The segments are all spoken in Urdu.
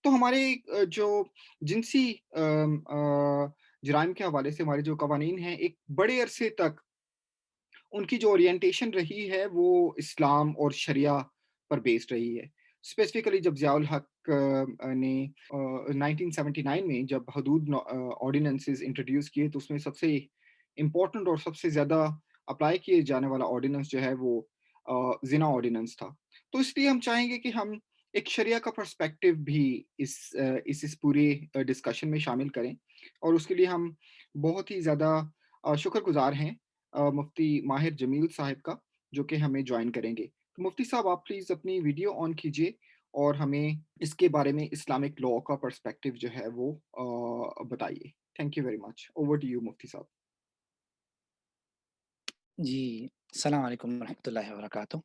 تو ہمارے جو جنسی جرائم کے حوالے سے ہمارے جو قوانین ہیں، ایک بڑے عرصے تک ان کی جو اورینٹیشن رہی ہے وہ اسلام اور شریعہ پر بیسڈ رہی ہے۔ اسپیسیفکلی جب ضیاء الحق نے 1979 میں جب حدود آرڈیننسز انٹروڈیوس کیے تو اس میں سب سے امپورٹنٹ اور سب سے زیادہ اپلائی کیے جانے والا آرڈیننس جو ہے وہ زنا آرڈیننس تھا۔ تو اس لیے ہم چاہیں گے کہ ہم ایک شریعہ کا پرسپیکٹو بھی اس پورے ڈسکشن میں شامل کریں، اور اس کے لیے ہم بہت ہی زیادہ شکر گزار ہیں مفتی ماہر جمیل صاحب کا، جو کہ ہمیں جوائن کریں گے۔ تو مفتی صاحب آپ پلیز اپنی ویڈیو آن کیجئے اور ہمیں اس کے بارے میں اسلامک لا کا پرسپیکٹو جو ہے وہ بتائیے۔ Thank you very much, over to you مفتی صاحب۔ جی، السلام علیکم ورحمۃ اللہ وبرکاتہ۔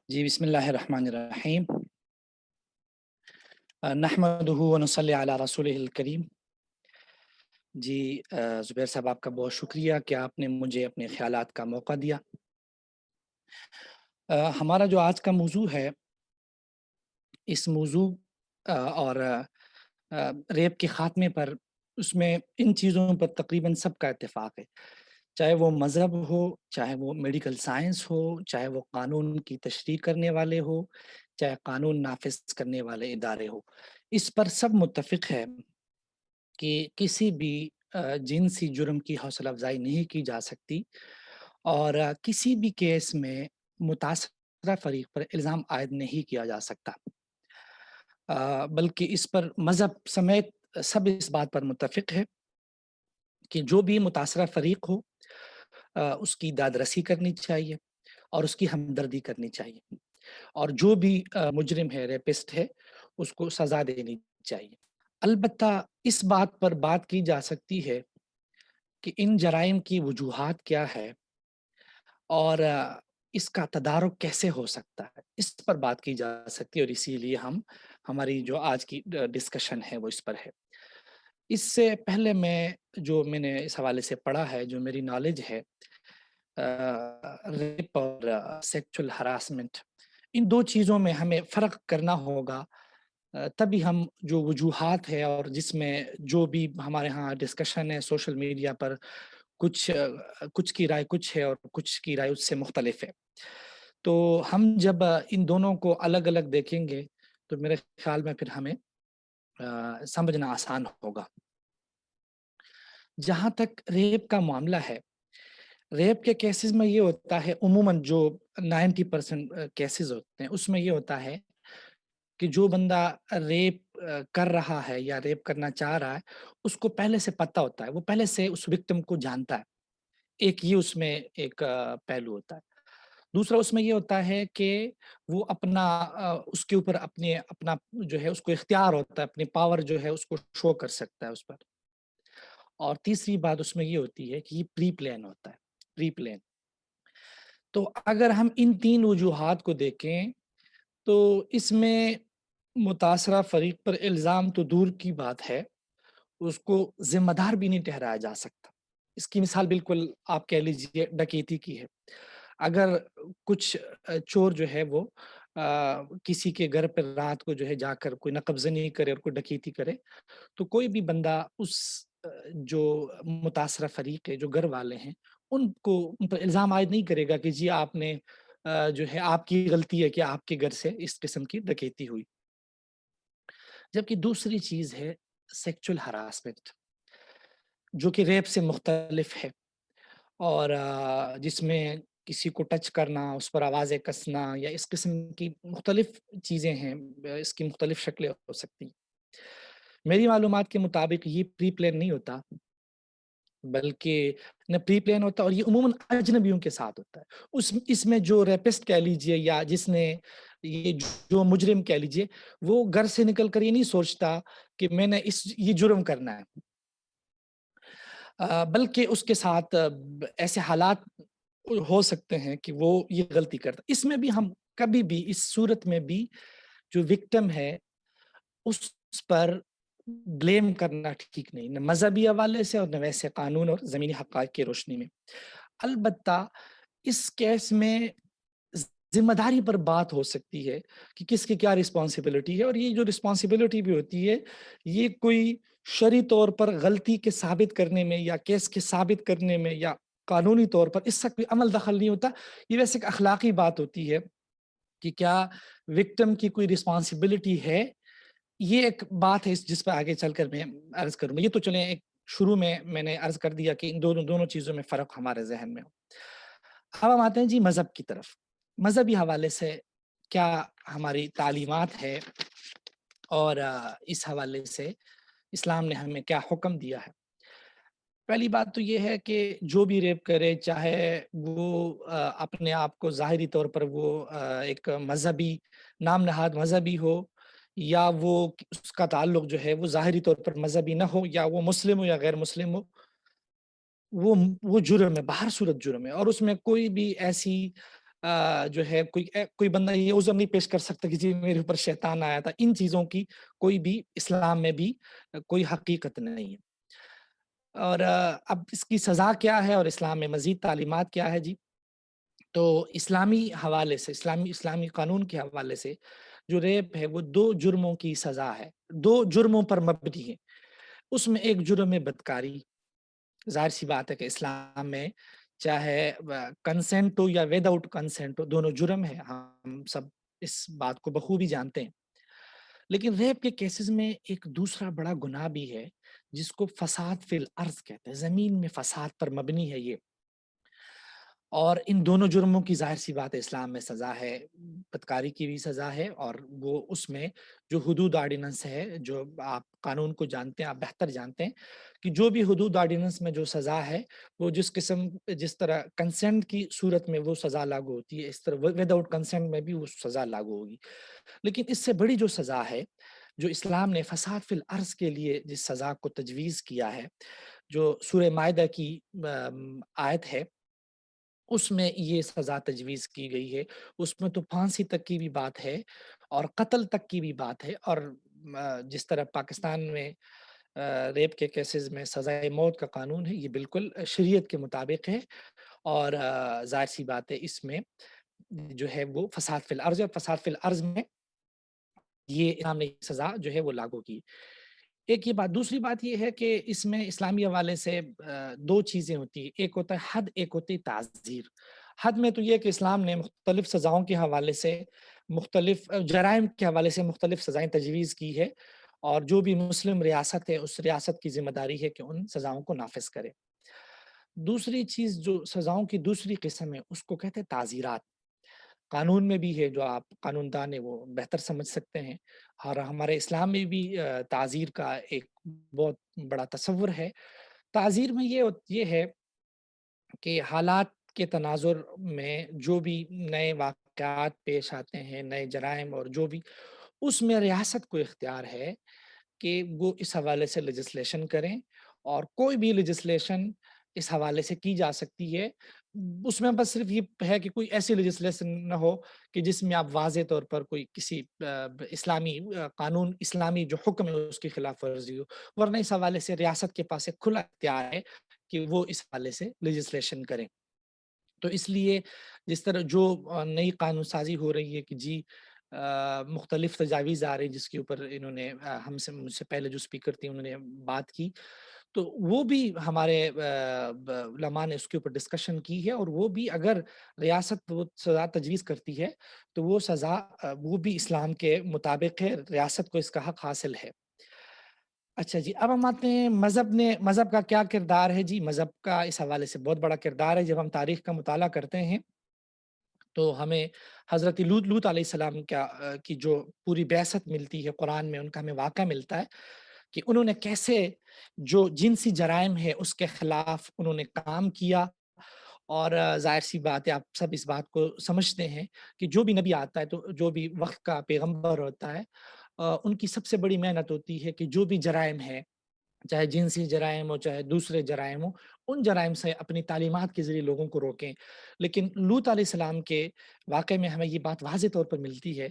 جی، بسم اللہ الرحمن الرحیم۔ نحمدہ ونصلی علی رسولہ الکریم۔ جی زبیر صاحب، آپ کا بہت شکریہ کہ آپ نے مجھے اپنے خیالات کا موقع دیا۔ ہمارا جو آج کا موضوع ہے، اس موضوع اور ریپ کے خاتمے پر، اس میں ان چیزوں پر تقریباً سب کا اتفاق ہے، چاہے وہ مذہب ہو، چاہے وہ میڈیکل سائنس ہو، چاہے وہ قانون کی تشریح کرنے والے ہو، چاہے قانون نافذ کرنے والے ادارے ہو، اس پر سب متفق ہے کہ کسی بھی جنسی جرم کی حوصلہ افزائی نہیں کی جا سکتی، اور کسی بھی کیس میں متاثرہ فریق پر الزام عائد نہیں کیا جا سکتا، بلکہ اس پر مذہب سمیت سب اس بات پر متفق ہے کہ جو بھی متاثرہ فریق ہو اس کی داد رسی کرنی چاہیے اور اس کی ہمدردی کرنی چاہیے، اور جو بھی مجرم ہے، ریپسٹ ہے، اس کو سزا دینی چاہیے۔ البتہ اس بات پر بات کی جا سکتی ہے کہ ان جرائم کی وجوہات کیا ہے اور اس کا تدارک کیسے ہو سکتا ہے، اس پر بات کی جا سکتی ہے، اور اسی لیے ہماری جو آج کی ڈسکشن ہے وہ اس پر ہے۔ اس سے پہلے میں نے اس حوالے سے پڑھا ہے، جو میری نالج ہے، ریپ اور سیکچول ہراسمنٹ، ان دو چیزوں میں ہمیں فرق کرنا ہوگا، تبھی ہم جو وجوہات ہے اور جس میں جو بھی ہمارے ہاں ڈسکشن ہے سوشل میڈیا پر، کچھ کی رائے کچھ ہے اور کچھ کی رائے اس سے مختلف ہے، تو ہم جب ان دونوں کو الگ الگ دیکھیں گے تو میرے خیال میں پھر ہمیں سمجھنا آسان ہوگا۔ جہاں تک ریپ کا معاملہ ہے، ریپ کے کیسز میں یہ ہوتا ہے، عموماً جو 90% کیسز ہوتے ہیں اس میں یہ ہوتا ہے کہ جو بندہ ریپ کر رہا ہے یا ریپ کرنا چاہ رہا ہے، اس کو پہلے سے پتہ ہوتا ہے، وہ پہلے سے اس وکٹم کو جانتا ہے۔ ایک یہ اس میں ایک پہلو ہوتا ہے۔ دوسرا اس میں یہ ہوتا ہے کہ وہ اس کے اوپر اپنا جو ہے اس کو اختیار ہوتا ہے، اپنی پاور جو ہے اس کو شو کر سکتا ہے اس پر۔ اور تیسری بات اس میں یہ ہوتی ہے کہ یہ پری پلان ہوتا ہے، پری پلان۔ تو اگر ہم ان تین وجوہات کو دیکھیں تو اس میں متاثرہ فریق پر الزام تو دور کی بات ہے، اس کو ذمہ دار بھی نہیں ٹھہرایا جا سکتا۔ اس کی مثال بالکل آپ کہہ لیجئے ڈکیتی کی ہے۔ اگر کچھ چور جو ہے وہ کسی کے گھر پر رات کو جو ہے جا کر کوئی نقب زنی کرے اور کوئی ڈکیتی کرے، تو کوئی بھی بندہ اس جو متاثرہ فریق ہے، جو گھر والے ہیں، ان پر الزام عائد نہیں کرے گا کہ جی آپ نے جو ہے آپ کی غلطی ہے کہ آپ کے گھر سے اس قسم کی ڈکیتی ہوئی۔ جبکہ دوسری چیز ہے سیکچول ہراسمنٹ، جو کہ ریپ سے مختلف ہے، اور جس میں کسی کو ٹچ کرنا، اس پر آوازیں کسنا یا اس قسم کی مختلف چیزیں ہیں، اس کی مختلف شکلیں ہو سکتی ہیں۔ میری معلومات کے مطابق یہ پری پلان نہیں ہوتا، بلکہ پری پلان ہوتا ہے، اور یہ عموماً اجنبیوں کے ساتھ ہوتا ہے۔ اس میں جو ریپسٹ کہہ لیجئے یا جس نے یہ جو مجرم کہہ لیجئے، وہ گھر سے نکل کر یہ نہیں سوچتا کہ میں نے یہ جرم کرنا ہے، بلکہ اس کے ساتھ ایسے حالات ہو سکتے ہیں کہ وہ یہ غلطی کرتا۔ اس میں بھی ہم کبھی بھی اس صورت میں بھی جو وکٹم ہے اس پر بلیم کرنا ٹھیک نہیں، نہ مذہبی حوالے سے اور نہ ویسے قانون اور زمینی حقائق کی روشنی میں۔ البتہ اس کیس میں ذمہ-داری پر بات ہو سکتی ہے کہ کس کی کیا رسپانسبلٹی ہے، اور یہ جو رسپانسبلٹی بھی ہوتی ہے، یہ کوئی شرعی طور پر غلطی کے ثابت کرنے میں یا کیس کے ثابت کرنے میں یا قانونی طور پر اس سے کوئی عمل دخل نہیں ہوتا۔ یہ ویسے ایک اخلاقی بات ہوتی ہے کہ کیا وکٹم کی کوئی رسپانسبلٹی ہے؟ یہ ایک بات ہے جس پہ آگے چل کر میں عرض کروں گا۔ یہ تو چلیں ایک شروع میں نے عرض کر دیا کہ ان دونوں دونوں چیزوں میں فرق ہمارے ذہن میں ہو۔ اب ہم آتے ہیں جی مذہب کی طرف۔ مذہبی حوالے سے کیا ہماری تعلیمات ہے، اور اس حوالے سے اسلام نے ہمیں کیا حکم دیا ہے؟ پہلی بات تو یہ ہے کہ جو بھی ریپ کرے، چاہے وہ اپنے آپ کو ظاہری طور پر وہ ایک مذہبی نام نہاد مذہبی ہو، یا وہ اس کا تعلق جو ہے وہ ظاہری طور پر مذہبی نہ ہو، یا وہ مسلم ہو یا غیر مسلم ہو، وہ جرم ہے، بہر صورت جرم ہے، اور اس میں کوئی بھی ایسی جو ہے کوئی بندہ یہ عذر نہیں پیش کر سکتا کہ جی میرے اوپر شیطان آیا تھا۔ ان چیزوں کی کوئی بھی اسلام میں بھی کوئی حقیقت نہیں ہے۔ اور اب اس کی سزا کیا ہے اور اسلام میں مزید تعلیمات کیا ہے جی؟ تو اسلامی حوالے سے اسلامی قانون کے حوالے سے جو ریپ ہے وہ 2 جرموں کی سزا ہے، 2 جرموں پر مبنی ہے۔ اس میں ایک جرم ہے بدکاری۔ ظاہر سی بات ہے کہ اسلام میں چاہے کنسینٹ ہو یا ود آؤٹ کنسینٹ ہو، دونوں جرم ہے، ہم سب اس بات کو بخوبی جانتے ہیں۔ لیکن ریپ کے کیسز میں ایک دوسرا بڑا گناہ بھی ہے جس کو فساد فی الارض کہتے ہیں، زمین میں فساد پر مبنی ہے یہ۔ اور ان دونوں جرموں کی ظاہر سی بات ہے اسلام میں سزا ہے، بدکاری کی بھی سزا ہے، اور وہ اس میں جو حدود آرڈیننس ہے، جو آپ قانون کو جانتے ہیں، آپ بہتر جانتے ہیں کہ جو بھی حدود آرڈیننس میں جو سزا ہے، وہ جس طرح کنسنٹ کی صورت میں وہ سزا لاگو ہوتی ہے، اس طرح ود آؤٹ کنسنٹ میں بھی وہ سزا لاگو ہوگی۔ لیکن اس سے بڑی جو سزا ہے، جو اسلام نے فساد فی الارض کے لیے جس سزا کو تجویز کیا ہے، جو سورہ مائدہ کی آیت ہے، اس میں یہ سزا تجویز کی گئی ہے۔ اس میں تو پھانسی تک کی بھی بات ہے اور قتل تک کی بھی بات ہے، اور جس طرح پاکستان میں ریپ کے کیسز میں سزائے موت کا قانون ہے، یہ بالکل شریعت کے مطابق ہے، اور ظاہر سی بات ہے اس میں جو ہے وہ فساد فی الارض ہے، اور فساد فی الارض میں یہ اسلام نے سزا جو ہے وہ لاگو کی۔ ایک یہ بات، دوسری بات یہ ہے کہ اس میں اسلامی حوالے سے 2 چیزیں ہوتی ہیں، ایک ہوتا ہے حد، ایک ہوتی ہے تعزیر۔ حد میں تو یہ ہے کہ اسلام نے مختلف سزاؤں کے حوالے سے، مختلف جرائم کے حوالے سے مختلف سزائیں تجویز کی ہے، اور جو بھی مسلم ریاست ہے اس ریاست کی ذمہ داری ہے کہ ان سزاؤں کو نافذ کرے۔ دوسری چیز جو سزاؤں کی دوسری قسم ہے اس کو کہتے ہیں تعزیرات۔ قانون میں بھی ہے، جو آپ قانون دان ہیں وہ بہتر سمجھ سکتے ہیں، اور ہمارے اسلام میں بھی تعزیر کا ایک بہت بڑا تصور ہے۔ تعزیر میں یہ ہے کہ حالات کے تناظر میں جو بھی نئے واقعات پیش آتے ہیں، نئے جرائم، اور جو بھی اس میں ریاست کو اختیار ہے کہ وہ اس حوالے سے لیجسلیشن کریں، اور کوئی بھی لیجسلیشن اس حوالے سے کی جا سکتی ہے۔ اس میں بس صرف یہ ہے کہ کوئی ایسی لیجسلیشن نہ ہو کہ جس میں آپ واضح طور پر کوئی کسی اسلامی قانون، اسلامی جو حکم ہے اس کی خلاف ورزی ہو، ورنہ اس حوالے سے ریاست کے پاس ایک کھلا اختیار ہے کہ وہ اس حوالے سے لیجسلیشن کریں۔ تو اس لیے جس طرح جو نئی قانون سازی ہو رہی ہے کہ جی مختلف تجاویز آ رہی ہیں جس کے اوپر انہوں نے مجھ سے پہلے جو اسپیکر تھے انہوں نے بات کی، تو وہ بھی ہمارے علماء نے اس کے اوپر ڈسکشن کی ہے، اور وہ بھی اگر ریاست وہ سزا تجویز کرتی ہے تو وہ سزا وہ بھی اسلام کے مطابق ہے، ریاست کو اس کا حق حاصل ہے۔ اچھا جی، اب ہم آتے ہیں مذہب کا کیا کردار ہے جی؟ مذہب کا اس حوالے سے بہت بڑا کردار ہے۔ جب ہم تاریخ کا مطالعہ کرتے ہیں تو ہمیں حضرت لوط علیہ السلام کی جو پوری بعثت ملتی ہے قرآن میں، ان کا ہمیں واقعہ ملتا ہے کہ انہوں نے کیسے جو جنسی جرائم ہے اس کے خلاف انہوں نے کام کیا، اور ظاہر سی بات ہے، آپ سب اس بات کو سمجھتے ہیں کہ جو بھی نبی آتا ہے، تو جو بھی وقت کا پیغمبر ہوتا ہے، ان کی سب سے بڑی محنت ہوتی ہے کہ جو بھی جرائم ہے، چاہے جنسی جرائم ہو، چاہے دوسرے جرائم ہو، ان جرائم سے اپنی تعلیمات کے ذریعے لوگوں کو روکیں۔ لیکن لوط علیہ السلام کے واقعے میں ہمیں یہ بات واضح طور پر ملتی ہے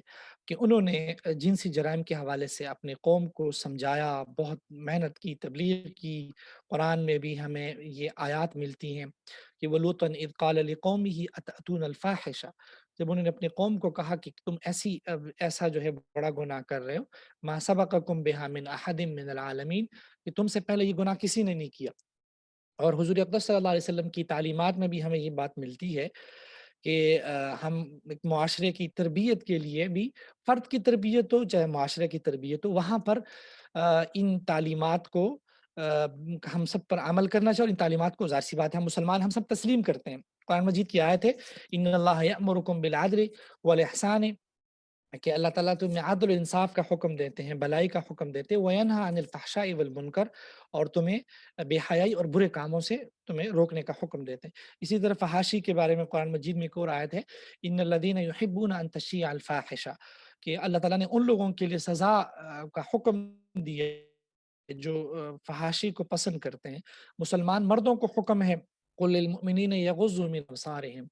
کہ انہوں نے جنسی جرائم کے حوالے سے اپنے قوم کو سمجھایا، بہت محنت کی، تبلیغ کی۔ قرآن میں بھی ہمیں یہ آیات ملتی ہیں کہ وَلُوطًا إِذْ قَالَ لِقَوْمِهِ أَتَأْتُونَ الْفَاحِشَةَ، جب انہوں نے اپنی قوم کو کہا کہ تم ایسا جو ہے بڑا گناہ کر رہے ہو، ما سبقکم بہا من احد من العالمین، کہ تم سے پہلے یہ گناہ کسی نے نہیں کیا۔ اور حضور اقدس صلی اللہ علیہ وسلم کی تعلیمات میں بھی ہمیں یہ بات ملتی ہے کہ ہم ایک معاشرے کی تربیت کے لیے بھی، فرد کی تربیت ہو چاہے معاشرے کی تربیت ہو، وہاں پر ان تعلیمات کو ہم سب پر عمل کرنا چاہیے، اور ان تعلیمات کو ظاہر سی بات ہے ہم مسلمان ہم سب تسلیم کرتے ہیں۔ قرآن مجید کی آیت ہے ان اللہ یأمرکم بالعدل والاحسان، کہ اللہ تعالیٰ تمہیں عدل و انصاف کا حکم دیتے ہیں، بلائی کا حکم دیتے ہیں، وَيَنْهَى عَنِ الْفَحْشَاءِ وَالْمُنْكَرِ، اور تمہیں بے حیائی اور برے کاموں سے تمہیں روکنے کا حکم دیتے ہیں۔ اسی طرح فحاشی کے بارے میں قرآن مجید میں ایک اور آیت ہے ان الذین یحبون ان تشیع الفاحشہ، کہ اللہ تعالیٰ نے ان لوگوں کے لیے سزا کا حکم دیا ہے جو فحاشی کو پسند کرتے ہیں۔ مسلمان مردوں کو حکم ہے قل للمؤمنین یغضوا من ابصارہم،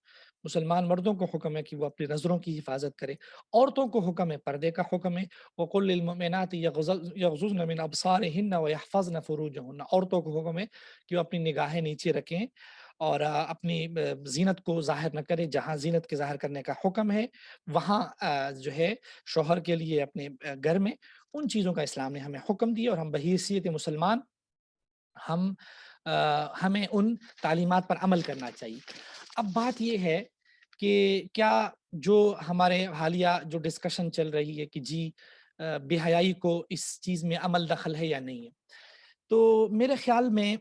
مسلمان مردوں کو حکم ہے کہ وہ اپنی نظروں کی حفاظت کرے، عورتوں کو حکم ہے، پردے کا حکم ہے، وَقُلْ لِلْمُؤْمِنَاتِ يَغْضُضْنَ مِنْ أَبْصَارِهِنَّ وَيَحْفَظْنَ فُرُوجَهُنَّ، عورتوں کو حکم ہے کہ وہ اپنی نگاہیں نیچے رکھیں اور اپنی زینت کو ظاہر نہ کرے، جہاں زینت کے ظاہر کرنے کا حکم ہے وہاں جو ہے شوہر کے لیے اپنے گھر میں ان چیزوں کا اسلام نے ہمیں حکم دیا، اور ہم بحیثیت مسلمان ہم ہمیں ان تعلیمات پر عمل کرنا چاہیے۔ اب بات یہ ہے کہ کیا جو ہمارے حالیہ جو ڈسکشن چل رہی ہے کہ جی بے حیائی کو اس چیز میں عمل دخل ہے یا نہیں ہے، تو میرے خیال میں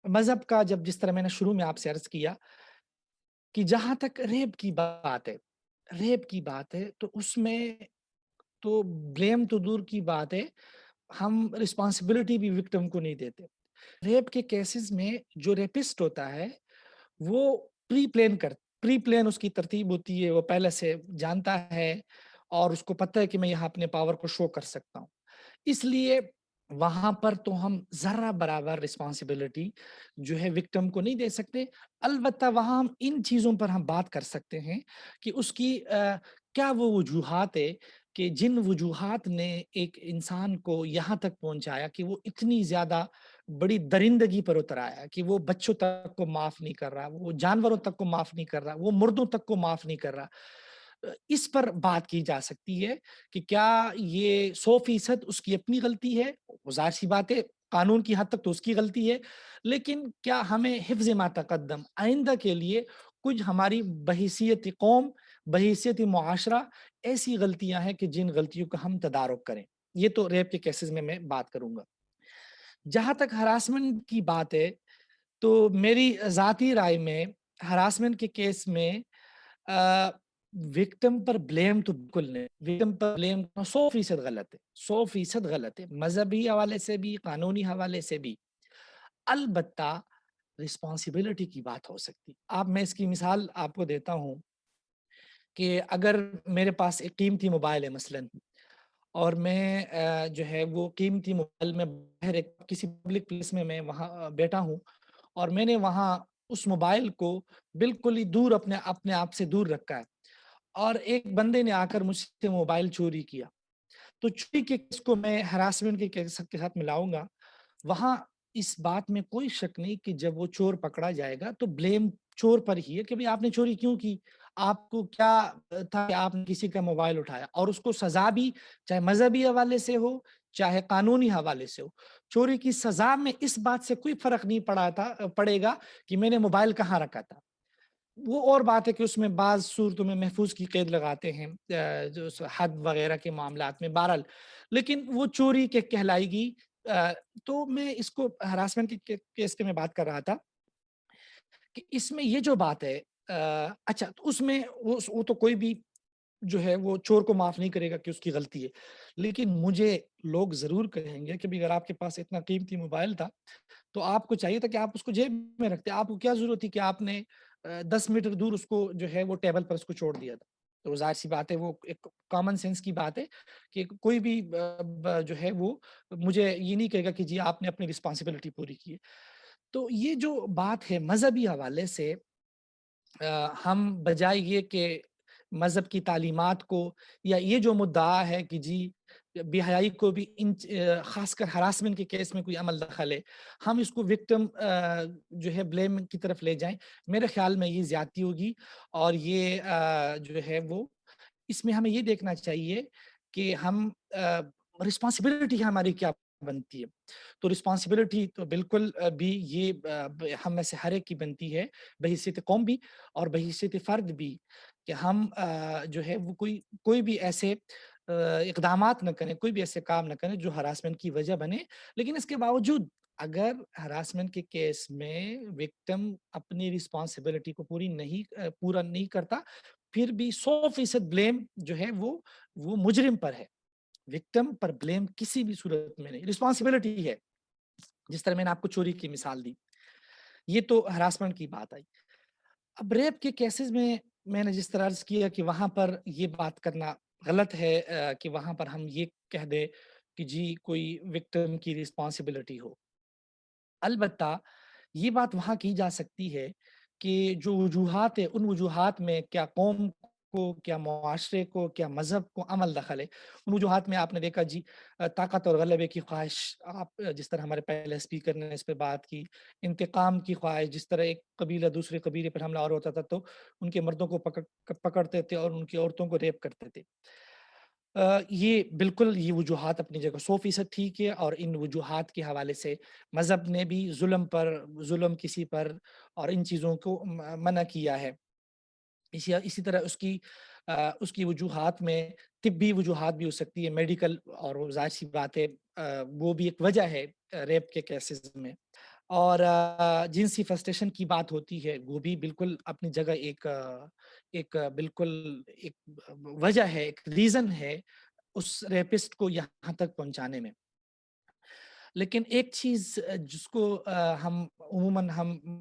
مذہب کا جس طرح میں نے شروع میں آپ سے عرض کیا کہ جہاں تک ریپ کی بات ہے تو اس میں تو بلیم تو دور کی بات ہے، ہم رسپانسبلٹی بھی وکٹم کو نہیں دیتے۔ ریپ کے کیسز میں جو ریپسٹ ہوتا ہے وہ پری پلان اس کی ترتیب ہوتی ہے، وہ پہلے سے جانتا ہے اور اس کو پتہ ہے کہ میں یہاں اپنے پاور کو شو کر سکتا ہوں، اس لیے وہاں پر تو ہم ذرہ برابر رسپانسبلٹی جو ہے وکٹم کو نہیں دے سکتے۔ البتہ وہاں ہم ان چیزوں پر ہم بات کر سکتے ہیں کہ اس کی کیا وہ وجوہات ہے کہ جن وجوہات نے ایک انسان کو یہاں تک پہنچایا کہ وہ اتنی زیادہ بڑی درندگی پر اتر آیا کہ وہ بچوں تک کو معاف نہیں کر رہا، وہ جانوروں تک کو معاف نہیں کر رہا، وہ مردوں تک کو معاف نہیں کر رہا۔ اس پر بات کی جا سکتی ہے کہ کیا یہ 100% اس کی اپنی غلطی ہے، وہ ظاہر سی بات ہے قانون کی حد تک تو اس کی غلطی ہے، لیکن کیا ہمیں حفظ ما تقدم آئندہ کے لیے کچھ ہماری بحیثیت قوم، بحیثیت معاشرہ ایسی غلطیاں ہیں کہ جن غلطیوں کا ہم تدارک کریں۔ یہ تو ریپ کے کیسز میں بات کروں گا۔ جہاں تک ہراسمنٹ کی بات ہے تو میری ذاتی رائے میں ہراسمنٹ کے کیس میں وکٹم پر بلیم تو بالکل نہیں، وکٹم پر بلیم 100% غلط ہے، 100% غلط ہے، مذہبی حوالے سے بھی قانونی حوالے سے بھی۔ البتہ رسپانسبلٹی کی بات ہو سکتی، میں اس کی مثال آپ کو دیتا ہوں کہ اگر میرے پاس ایک قیمتی موبائل ہے مثلاً، اور میں جو ہے وہ قیمتی موبائل میں باہر ایک کسی پبلک پلیس میں وہاں بیٹھا ہوں، اور میں نے وہاں اس موبائل کو بالکل ہی دور اپنے آپ سے دور رکھا ہے، اور ایک بندے نے آ کر مجھ سے موبائل چوری کیا، تو چوری کے کیس کو میں ہراسمنٹ کے کیس کے ساتھ ملاؤں گا۔ وہاں اس بات میں کوئی شک نہیں کہ جب وہ چور پکڑا جائے گا تو بلیم چور پر ہی ہے کہ بھئی آپ نے چوری کیوں کی، آپ کو کیا تھا کہ آپ نے کسی کا موبائل اٹھایا، اور اس کو سزا بھی چاہے مذہبی حوالے سے ہو چاہے قانونی حوالے سے ہو، چوری کی سزا میں اس بات سے کوئی فرق نہیں پڑے گا کہ میں نے موبائل کہاں رکھا تھا۔ وہ اور بات ہے کہ اس میں بعض صورتوں میں محفوظ کی قید لگاتے ہیں جو حد وغیرہ کے معاملات میں، بہرحال لیکن وہ چوری کے کہلائے گی۔ تو میں اس کو ہراسمنٹ کے کیس کے میں بات کر رہا تھا کہ اس میں یہ جو بات ہے اچھا تو اس میں وہ تو کوئی بھی جو ہے وہ چور کو معاف نہیں کرے گا کہ اس کی غلطی ہے، لیکن مجھے لوگ ضرور کہیں گے کہ بھی اگر آپ کے پاس اتنا قیمتی موبائل تھا تو آپ کو چاہیے تھا کہ آپ اس کو جیب میں رکھتے، آپ کو کیا ضرورت تھی کہ آپ نے 10 میٹر دور اس کو جو ہے وہ ٹیبل پر اس کو چھوڑ دیا تھا۔ تو ظاہر سی بات ہے وہ ایک کامن سینس کی بات ہے کہ کوئی بھی جو ہے وہ مجھے یہ نہیں کہے گا کہ جی آپ نے اپنی رسپانسبلٹی پوری کی ہے۔ تو یہ جو بات ہے مذہبی حوالے سے ہم بجائے یہ کہ مذہب کی تعلیمات کو، یا یہ جو مدعا ہے کہ جی بے حیائی کو بھی خاص کر ہراسمنٹ کے کیس میں کوئی عمل دخل ہے، ہم اس کو وکٹم جو ہے بلیم کی طرف لے جائیں، میرے خیال میں یہ زیادتی ہوگی، اور یہ جو ہے وہ اس میں ہمیں یہ دیکھنا چاہیے کہ ہم رسپانسبلٹی ہماری کیا بنتی ہے۔ تو رسپانسبلٹی تو بالکل بھی یہ ہم میں سے ہر ایک کی بنتی ہے، بحیثیت قوم بھی اور بحیثیت فرد بھی، کہ ہم جو ہے وہ کوئی بھی ایسے اقدامات نہ کریں، کوئی بھی ایسے کام نہ کریں جو ہراسمنٹ کی وجہ بنے۔ لیکن اس کے باوجود اگر ہراسمنٹ کے کیس میں وکٹم اپنی رسپانسبلٹی کو پورا نہیں کرتا، پھر بھی 100% بلیم جو ہے وہ مجرم پر ہے، وکٹم پر بلیم کسی بھی صورت میں نہیں، رسپانسبلٹی ہے۔ جس طرح میں نے آپ کو چوری کی مثال دی، یہ تو ہراسمنٹ کی بات آئی۔ اب ریپ کے کیسز میں نے جس طرح عرض کیا کہ وہاں پر یہ بات کرنا غلط ہے کہ وہاں پر ہم یہ کہہ دیں کہ جی کوئی وکٹم کی رسپانسبلٹی ہو۔ البتہ یہ بات وہاں کی جا سکتی ہے کہ جو وجوہات ہیں، ان وجوہات میں کیا قوم کو، کیا معاشرے کو، کیا مذہب کو عمل دخل ہے۔ ان وجوہات میں آپ نے دیکھا جی طاقت اور غلبے کی خواہش، آپ جس طرح ہمارے پہلے اسپیکر نے اس پہ بات کی، انتقام کی خواہش، جس طرح ایک قبیلہ دوسرے قبیلے پر حملہ آور ہوتا تھا تو ان کے مردوں کو پکڑتے تھے اور ان کی عورتوں کو ریپ کرتے تھے۔ یہ بالکل یہ وجوہات اپنی جگہ 100% ٹھیک ہے، اور ان وجوہات کے حوالے سے مذہب نے بھی ظلم کسی پر اور ان چیزوں کو منع کیا ہے۔ اسی طرح اس کی وجوہات میں طبی وجوہات بھی ہو سکتی ہے، میڈیکل، اور وہ ظاہر سی بات ہے وہ بھی ایک وجہ ہے ریپ کے کیسز میں۔ اور جنسی فرسٹریشن کی بات ہوتی ہے، وہ بھی بالکل اپنی جگہ بالکل ایک وجہ ہے، ایک ریزن ہے اس ریپسٹ کو یہاں تک پہنچانے میں۔ لیکن ایک چیز جس کو ہم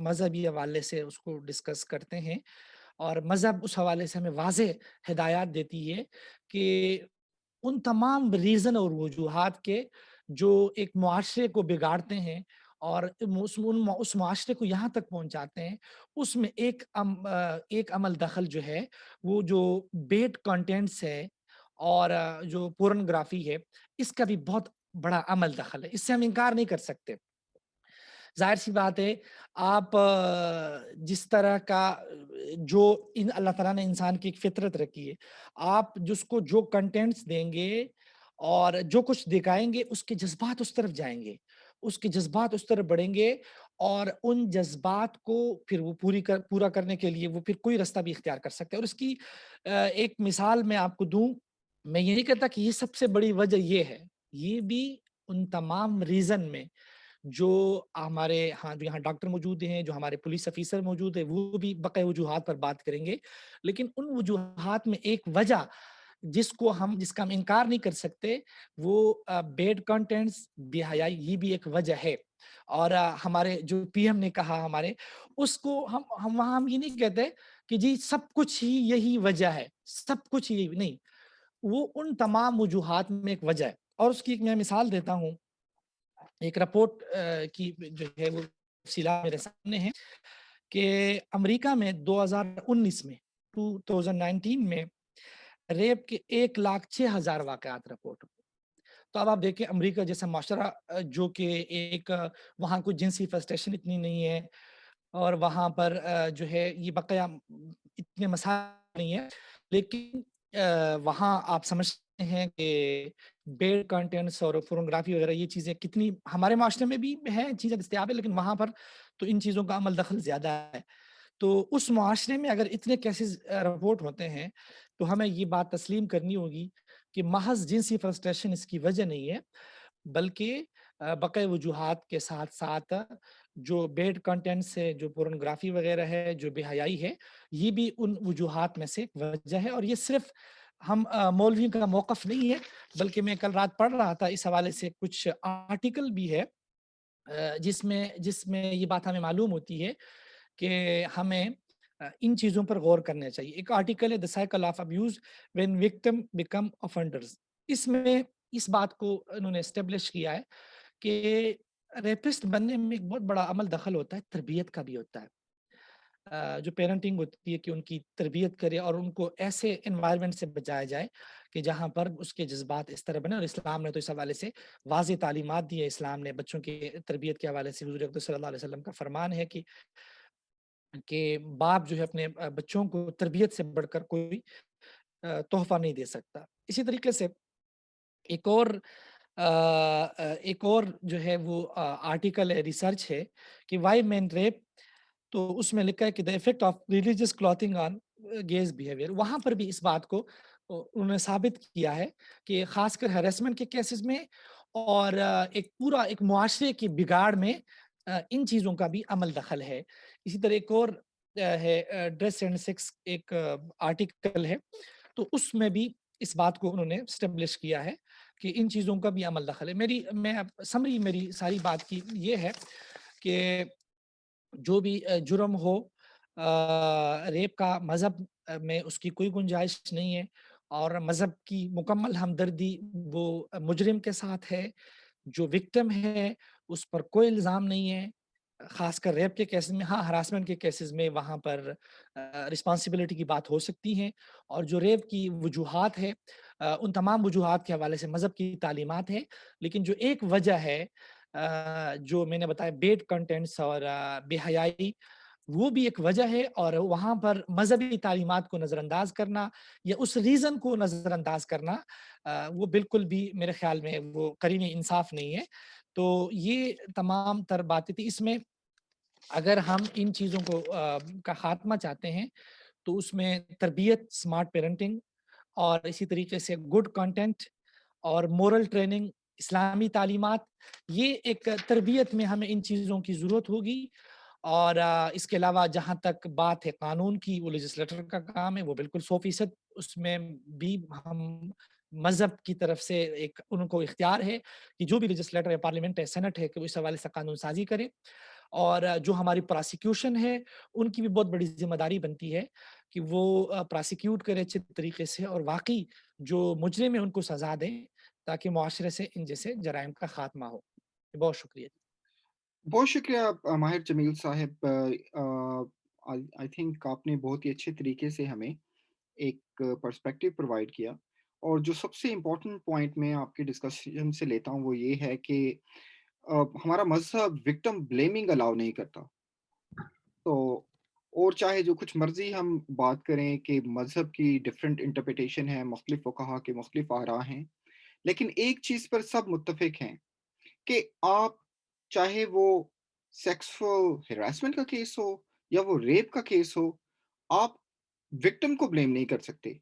مذہبی حوالے سے اس کو ڈسکس کرتے ہیں، اور مذہب اس حوالے سے ہمیں واضح ہدایات دیتی ہے کہ ان تمام ریزن اور وجوہات کے جو ایک معاشرے کو بگاڑتے ہیں اور اس معاشرے کو یہاں تک پہنچاتے ہیں، اس میں ایک عمل دخل جو ہے، وہ جو بیڈ کنٹینٹس ہے اور جو پورنوگرافی ہے، اس کا بھی بہت بڑا عمل دخل ہے، اس سے ہم انکار نہیں کر سکتے۔ ظاہر سی بات ہے، آپ جس طرح کا جو اللہ تعالیٰ نے انسان کی ایک فطرت رکھی ہے، آپ جس کو جو کنٹینٹس دیں گے اور جو کچھ دکھائیں گے، اس کے جذبات اس طرف جائیں گے، اس کے جذبات اس طرف بڑھیں گے، اور ان جذبات کو پھر وہ پورا کرنے کے لیے وہ پھر کوئی راستہ بھی اختیار کر سکتے ہیں۔ اور اس کی ایک مثال میں آپ کو دوں، میں یہ نہیں کہتا کہ یہ سب سے بڑی وجہ یہ ہے، یہ بھی ان تمام ریزن میں جو ہمارے ہاں جو یہاں ڈاکٹر موجود ہیں، جو ہمارے پولیس آفیسر موجود ہیں، وہ بھی بقیہ وجوہات پر بات کریں گے۔ لیکن ان وجوہات میں ایک وجہ جس کا ہم انکار نہیں کر سکتے، وہ بیڈ کنٹینٹس، بے حیائی، یہ بھی ایک وجہ ہے۔ اور ہمارے جو پی ایم نے کہا ہمارے، اس کو ہم یہ نہیں کہتے کہ جی سب کچھ ہی یہی وجہ ہے، سب کچھ ہی نہیں، وہ ان تمام وجوہات میں ایک وجہ ہے۔ اور اس کی ایک میں مثال دیتا ہوں، ایک رپورٹ کی جو ہے وہ تفصیلات میرے سامنے ہیں کہ امریکہ میں 2019 میں 2019 میں ریپ کے 1,06,000 واقعات رپورٹ ہوئے۔ تو اب آپ دیکھیں امریکہ جیسا معاشرہ جو کہ وہاں کوئی جنسی فرسٹریشن اتنی نہیں ہے، اور وہاں پر جو ہے یہ بقیہ اتنے مسائل نہیں ہے، لیکن وہاں آپ سمجھتے ہیں کہ بیڈ کنٹینٹس اور فورنوگرافی وغیرہ یہ چیزیں کتنی ہمارے معاشرے میں بھی ہے، چیزیں دستیاب ہے، لیکن وہاں پر تو ان چیزوں کا عمل دخل زیادہ ہے۔ تو اس معاشرے میں اگر اتنے کیسز رپورٹ ہوتے ہیں تو ہمیں یہ بات تسلیم کرنی ہوگی کہ محض جنسی فرسٹریشن اس کی وجہ نہیں ہے، بلکہ بقیہ وجوہات کے ساتھ ساتھ جو بیڈ کنٹینٹس ہے، جو پورنوگرافی وغیرہ ہے، جو بے حیائی ہے، یہ بھی ان وجوہات میں سے ایک وجہ ہے۔ اور یہ صرف ہم مولویوں کا موقف نہیں ہے، بلکہ میں کل رات پڑھ رہا تھا اس حوالے سے کچھ آرٹیکل بھی ہے جس میں یہ بات ہمیں معلوم ہوتی ہے کہ ہمیں ان چیزوں پر غور کرنا چاہیے۔ ایک آرٹیکل ہے the cycle of abuse when victim become offenders۔ اس میں اس بات کو انہوں نے اسٹیبلش کیا ہے کہ ریپسٹ بننے میں ایک بہت بڑا عمل دخل ہوتا ہے، تربیت کا بھی ہوتا ہے۔ جو پیرنٹنگ ہوتی ہے کہ ان کی تربیت کرے اور ان کو ایسے انوائرمنٹ سے بچایا جائے کہ جہاں پر اس کے جذبات اس طرح بنے، اور اسلام نے تو اس حوالے سے واضح تعلیمات دی ہے۔ اسلام نے بچوں کی تربیت کے حوالے سے حضور اقدس صلی اللہ علیہ وسلم کا فرمان ہے کہ باپ جو ہے اپنے بچوں کو تربیت سے بڑھ کر کوئی تحفہ نہیں دے سکتا۔ اسی طریقے سے ایک اور ایک اور جو ہے وہ آرٹیکل ہے، ریسرچ ہے کہ وائی مین ریپ، تو اس میں لکھا ہے کہ the effect of religious clothing on gaze behaviour, وہاں پر بھی اس بات کو انہوں نے ثابت کیا ہے کہ خاص کر ہیراسمنٹ کے کیسز میں اور ایک پورا ایک معاشرے کی بگاڑ میں ان چیزوں کا بھی عمل دخل ہے۔ اسی طرح ایک اور ہے ڈریس اینڈ سیکس، ایک آرٹیکل ہے، تو اس میں بھی اس بات کو انہوں نے اسٹیبلش کیا ہے کہ ان چیزوں کا بھی عمل دخل ہے۔ میں اب سمری میری ساری بات کی یہ ہے کہ جو بھی جرم ہو، ریپ کا مذہب میں اس کی کوئی گنجائش نہیں ہے، اور مذہب کی مکمل ہمدردی وہ مجرم کے ساتھ ہے، جو وکٹم ہے اس پر کوئی الزام نہیں ہے۔ خاص کر ریپ کے کیسز میں، ہاں ہراسمنٹ کے کیسز میں وہاں پر رسپانسبلٹی کی بات ہو سکتی ہے، اور جو ریپ کی وجوہات ہے ان تمام وجوہات کے حوالے سے مذہب کی تعلیمات ہے، لیکن جو ایک وجہ ہے جو میں نے بتایا بیڈ کنٹینٹس اور بے حیائی، وہ بھی ایک وجہ ہے، اور وہاں پر مذہبی تعلیمات کو نظر انداز کرنا یا اس ریزن کو نظر انداز کرنا وہ بالکل بھی میرے خیال میں وہ قرین انصاف نہیں ہے۔ تو یہ تمام تر باتیں تھی اس میں، اگر ہم ان چیزوں کو کا خاتمہ چاہتے ہیں تو اس میں تربیت، اسمارٹ پیرنٹنگ، اور اسی طریقے سے گڈ کنٹینٹ اور مورل ٹریننگ، اسلامی تعلیمات، یہ ایک تربیت میں ہمیں ان چیزوں کی ضرورت ہوگی۔ اور اس کے علاوہ جہاں تک بات ہے قانون کی، وہ لیجسلیٹر کا کام ہے، وہ بالکل 100% اس میں بھی ہم مذہب کی طرف سے ایک ان کو اختیار ہے کہ جو بھی لیجسلیٹر ہے، پارلیمنٹ ہے، سینٹ ہے، کہ وہ اس حوالے سے قانون سازی کرے۔ اور جو ہماری پراسیکیوشن ہے ان کی بھی بہت بڑی ذمہ داری بنتی ہے کہ وہ پراسیکیوٹ کرے اچھے طریقے سے، اور واقعی جو مجرم ہے ان کو سزا دیں تاکہ معاشرے سے ان جیسے جرائم کا خاتمہ ہو۔ بہت شکریہ۔ بہت شکریہ ماہر جمیل صاحب، آئی تھنک آپ نے بہت ہی اچھے طریقے سے ہمیں ایک پرسپیکٹو پرووائڈ کیا، اور جو سب سے امپورٹنٹ پوائنٹ میں آپ کے ڈسکشن سے لیتا ہوں وہ یہ ہے کہ ہمارا مذہب وکٹم بلیمنگ الاؤ نہیں کرتا۔ تو اور چاہے جو کچھ مرضی ہم بات کریں کہ مذہب کی ڈفرینٹ انٹرپریٹیشن ہے، مختلف فقہا کے مختلف آراء ہیں، لیکن ایک چیز پر سب متفق ہیں کہ آپ، چاہے وہ سیکسفل ہراسمنٹ کا کیس ہو یا وہ ریپ کا کیس ہو، آپ وکٹم کو بلیم نہیں کر سکتے۔